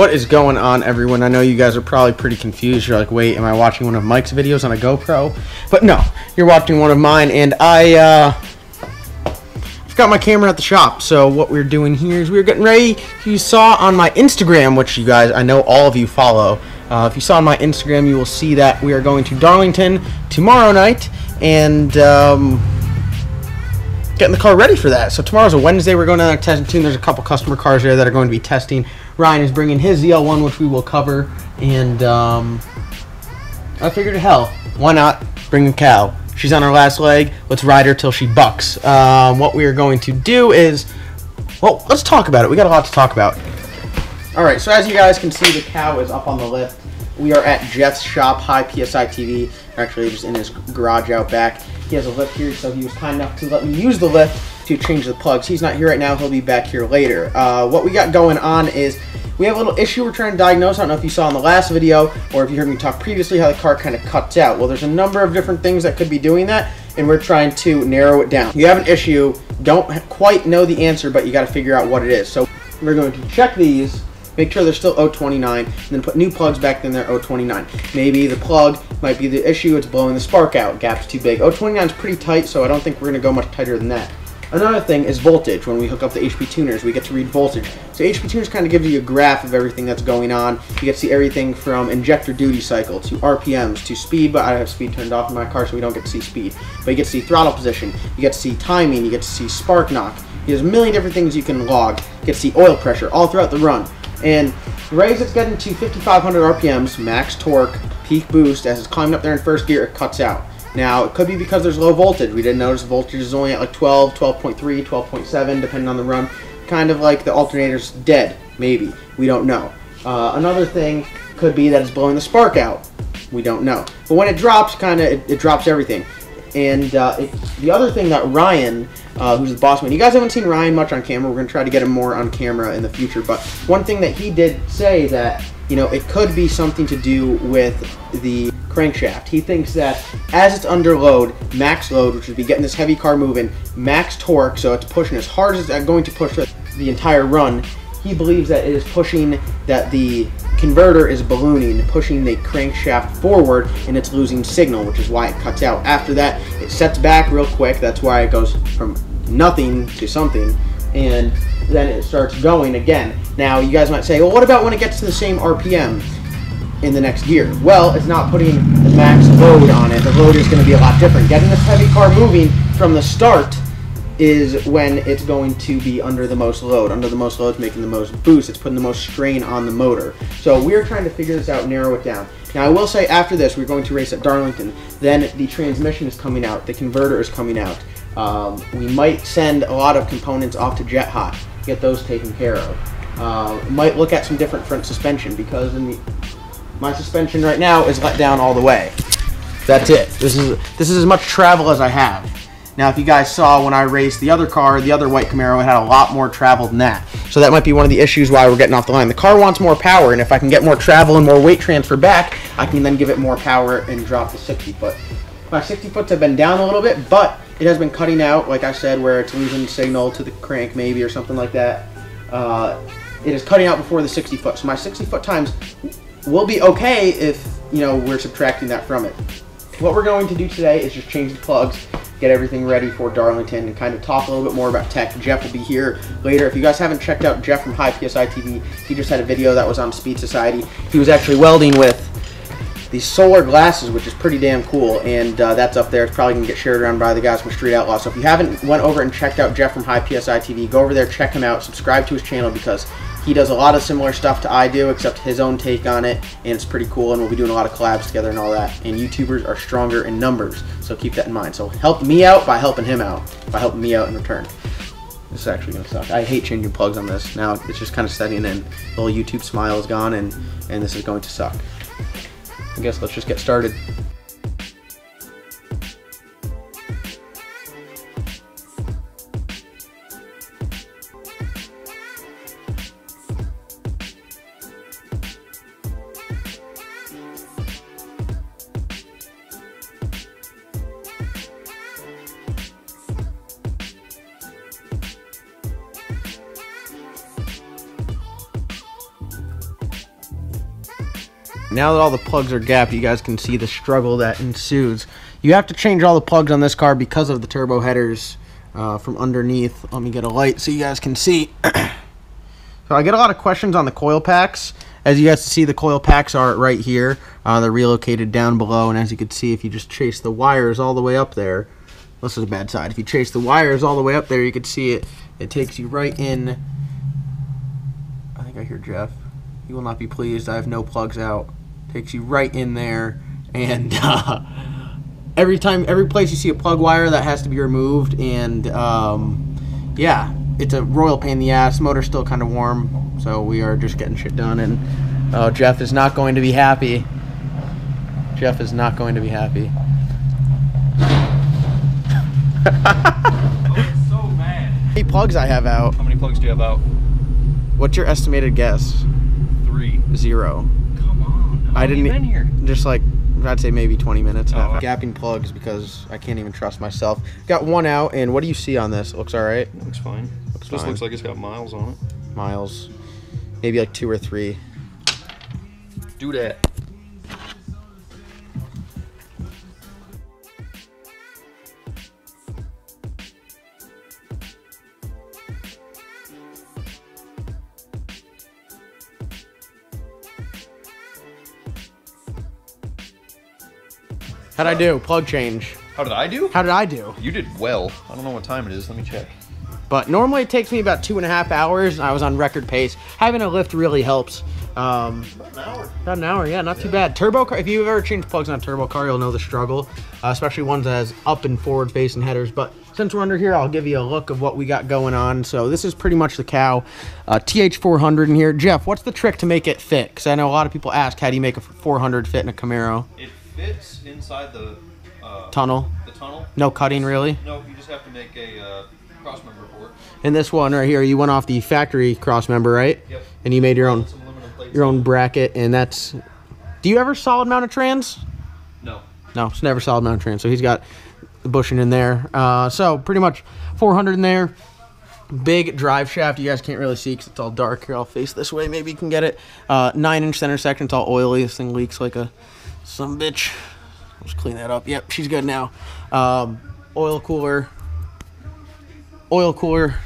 What is going on, everyone? I know you guys are probably pretty confused. You're like, wait, am I watching one of Mike's videos on a GoPro? But no, you're watching one of mine, and I've got my camera at the shop. So what we're doing here is we're getting ready. You saw on my Instagram, which you guys, I know all of you follow. If you saw on my Instagram, you will see that we are going to Darlington tomorrow night, and getting the car ready for that. So tomorrow's a Wednesday. We're going down there testing tune. There's a couple customer cars there that are going to be testing. Ryan is bringing his ZL1, which we will cover, and I figured, hell, why not bring a cow? She's on her last leg. Let's ride her till she bucks. What we are going to do is, well, let's talk about it. We got a lot to talk about. All right, so as you guys can see, the cow is up on the lift. We are at Jeff's shop, High PSI TV. Actually, just in his garage out back. He has a lift here, so he was kind enough to let me use the lift to change the plugs. He's not here right now. He'll be back here later. What we got going on is we have a little issue we're trying to diagnose. I don't know if you saw in the last video or if you heard me talk previously how the car kind of cuts out. Well, there's a number of different things that could be doing that, and we're trying to narrow it down. You have an issue, don't quite know the answer, but you got to figure out what it is. So we're going to check these, make sure they're still 029, and then put new plugs back in there 029. Maybe the plug might be the issue, it's blowing the spark out, gap's too big. 029 is pretty tight, so I don't think we're going to go much tighter than that. Another thing is voltage. When we hook up the HP tuners, we get to read voltage. So HP tuners kind of gives you a graph of everything that's going on. You get to see everything from injector duty cycle to RPMs to speed, but I have speed turned off in my car, so we don't get to see speed. But you get to see throttle position, you get to see timing, you get to see spark knock. There's a million different things you can log. You get to see oil pressure all throughout the run. And right as it's getting to 5,500 RPMs, max torque, peak boost, as it's climbing up there in first gear, it cuts out. Now, it could be because there's low voltage. We didn't notice the voltage is only at like 12, 12.3, 12.7, depending on the run. Kind of like the alternator's dead, maybe. We don't know. Another thing could be that it's blowing the spark out. We don't know. But when it drops, it drops everything. And the other thing that Ryan, who's the boss man, you guys haven't seen Ryan much on camera. We're going to try to get him more on camera in the future. But one thing that he did say that, you know, it could be something to do with the crankshaft. He thinks that as it's under load, max load, which would be getting this heavy car moving, max torque, so it's pushing as hard as it's going to push the entire run, he believes that it is pushing, that the converter is ballooning, pushing the crankshaft forward, and it's losing signal, which is why it cuts out. After that, it sets back real quick. That's why it goes from nothing to something, and then it starts going again. Now, you guys might say, well, what about when it gets to the same RPM in the next gear? Well, it's not putting the max load on it. The load is going to be a lot different. Getting this heavy car moving from the start is when it's going to be under the most load. Under the most load, it's making the most boost. It's putting the most strain on the motor. So we're trying to figure this out, narrow it down. Now, I will say after this, we're going to race at Darlington. Then the transmission is coming out. The converter is coming out. We might send a lot of components off to Jet Hot, get those taken care of. Might look at some different front suspension, because my suspension right now is let down all the way. That's it. This is as much travel as I have. Now, if you guys saw when I raced the other car, the other white Camaro, it had a lot more travel than that. So that might be one of the issues why we're getting off the line. The car wants more power, and if I can get more travel and more weight transfer back, I can then give it more power and drop the 60-foot. My 60-foots have been down a little bit, but it has been cutting out, like I said, where it's losing signal to the crank maybe or something like that. It is cutting out before the 60-foot. So my 60-foot times will be okay if, you know, we're subtracting that from it. What we're going to do today is just change the plugs, get everything ready for Darlington, and kind of talk a little bit more about tech. Jeff will be here later. If you guys haven't checked out Jeff from High PSI TV, he just had a video that was on Speed Society. He was actually welding with these solar glasses, which is pretty damn cool, and that's up there. It's probably going to get shared around by the guys from Street Outlaw. So if you haven't went over and checked out Jeff from High PSI TV, go over there, check him out, subscribe to his channel, because he does a lot of similar stuff to I do, except his own take on it, and it's pretty cool, and we'll be doing a lot of collabs together and all that. And YouTubers are stronger in numbers, so keep that in mind. So help me out by helping him out, by helping me out in return. This is actually going to suck. I hate changing plugs on this. Now it's just kind of setting in. The little YouTube smile is gone, and this is going to suck. I guess let's just get started. Now that all the plugs are gapped, you guys can see the struggle that ensues. You have to change all the plugs on this car because of the turbo headers from underneath. Let me get a light so you guys can see. So I get a lot of questions on the coil packs. As you guys see, the coil packs are right here. They're relocated down below, and as you can see, if you just chase the wires all the way up there, this is a bad side. If you chase the wires all the way up there, you can see it. It takes you right in. I think I hear Jeff. He will not be pleased. I have no plugs out. Takes you right in there, and every place you see a plug wire, that has to be removed, and yeah, it's a royal pain in the ass. Motor's still kind of warm, so we are just getting shit done, and Jeff is not going to be happy. Jeff is not going to be happy. Oh, so mad. How many plugs I have out? How many plugs do you have out? What's your estimated guess? 3. 0. Come on. How I long didn't. you been here? Just like, I'd say maybe 20 minutes. Oh. Gapping plugs because I can't even trust myself. Got one out, and what do you see on this? It looks all right. Looks fine. Looks Just fine. looks like it's got miles on it. Miles, maybe like 2 or 3. Do that. How'd I do? Plug change. How did I do? How did I do? You did well. I don't know what time it is. Let me check. But normally it takes me about 2.5 hours. I was on record pace. Having a lift really helps. About an hour. About an hour, yeah, not too bad. Turbo car, if you've ever changed plugs on a turbo car, you'll know the struggle, especially ones that has up and forward facing headers. But since we're under here, I'll give you a look of what we got going on. So this is pretty much the Cow TH400 in here. Jeff, what's the trick to make it fit? Because I know a lot of people ask, how do you make a 400 fit in a Camaro? It fits inside the Tunnel? The tunnel. No cutting, really? No, you just have to make a cross member for it. And this one right here, you went off the factory cross member, right? Yep. And you made your own Some aluminum plates. bracket, and that's. Do you ever solid mount a trans? No. No, it's never solid mount trans. So he's got the bushing in there. So pretty much 400 in there. Big drive shaft. You guys can't really see because it's all dark. Here, I'll face this way. Maybe you can get it. 9-inch center section. It's all oily. This thing leaks like a some bitch. Let's clean that up. Yep, she's good now. Oil cooler,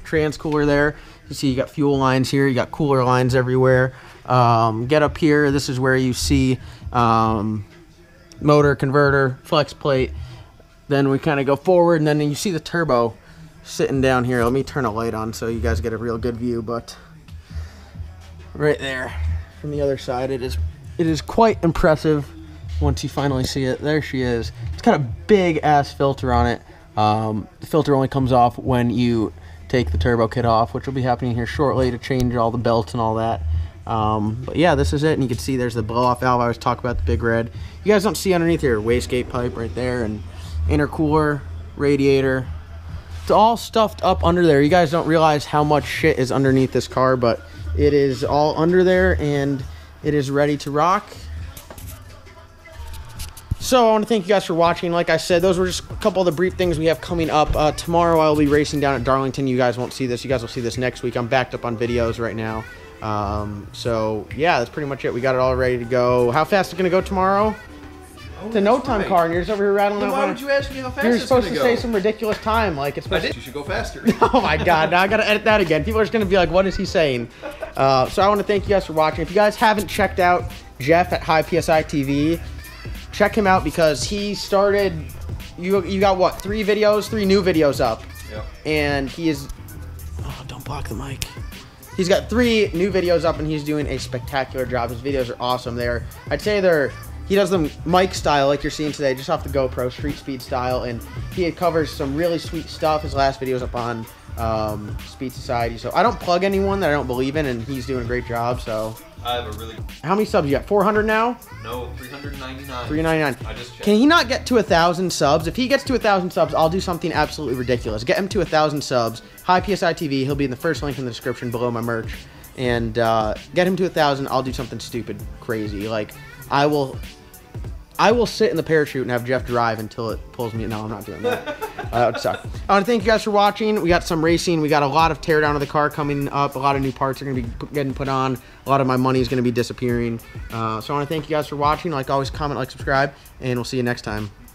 trans cooler there. You see you got fuel lines here. You got cooler lines everywhere. Get up here. This is where you see motor, converter, flex plate. Then we kind of go forward, and then you see the turbo sitting down here. Let me turn a light on so you guys get a real good view. But right there from the other side, it is quite impressive. Once you finally see it, there she is. It's got a big ass filter on it. The filter only comes off when you take the turbo kit off, which will be happening here shortly to change all the belts and all that. But yeah, this is it, and you can see there's the blow off valve. I was talking about the big red. You guys don't see underneath here, wastegate pipe right there, and intercooler, radiator. It's all stuffed up under there. You guys don't realize how much shit is underneath this car, but it is all under there, and it is ready to rock. So I want to thank you guys for watching. Like I said, those were just a couple of the brief things we have coming up. Tomorrow I'll be racing down at Darlington. You guys won't see this. You guys will see this next week. I'm backed up on videos right now. So yeah, that's pretty much it. We got it all ready to go. How fast is it going to go tomorrow? It's a no-time car, and you're just over here rattling Then out. why would you ask me how fast You're it's supposed gonna to go? say some ridiculous time, like it's supposed You should go faster. Oh my god, now I gotta edit that again. People are just gonna be like, what is he saying? So I want to thank you guys for watching. If you guys haven't checked out Jeff at High PSI TV, check him out because he started, you got what, 3 new videos up. Yep. And he is, oh, don't block the mic. He's got 3 new videos up and he's doing a spectacular job. His videos are awesome. I'd say he does them mic style like you're seeing today, just off the GoPro, street speed style, and he covers some really sweet stuff. His last video is up on Speed Society. So I don't plug anyone that I don't believe in, and he's doing a great job. So I have a really... How many subs you got? 400 now? No, 399. 399. I just checked. Can he not get to 1,000 subs? If he gets to 1,000 subs, I'll do something absolutely ridiculous. Get him to 1,000 subs. High PSI TV. He'll be in the first link in the description below my merch. And get him to 1,000. I'll do something stupid, crazy. Like I will sit in the parachute and have Jeff drive until it pulls me. No, I'm not doing that. That would suck. I want to thank you guys for watching. We got some racing. We got a lot of teardown of the car coming up. A lot of new parts are going to be getting put on. A lot of my money is going to be disappearing. So I want to thank you guys for watching. Like always, comment, like, subscribe, and we'll see you next time.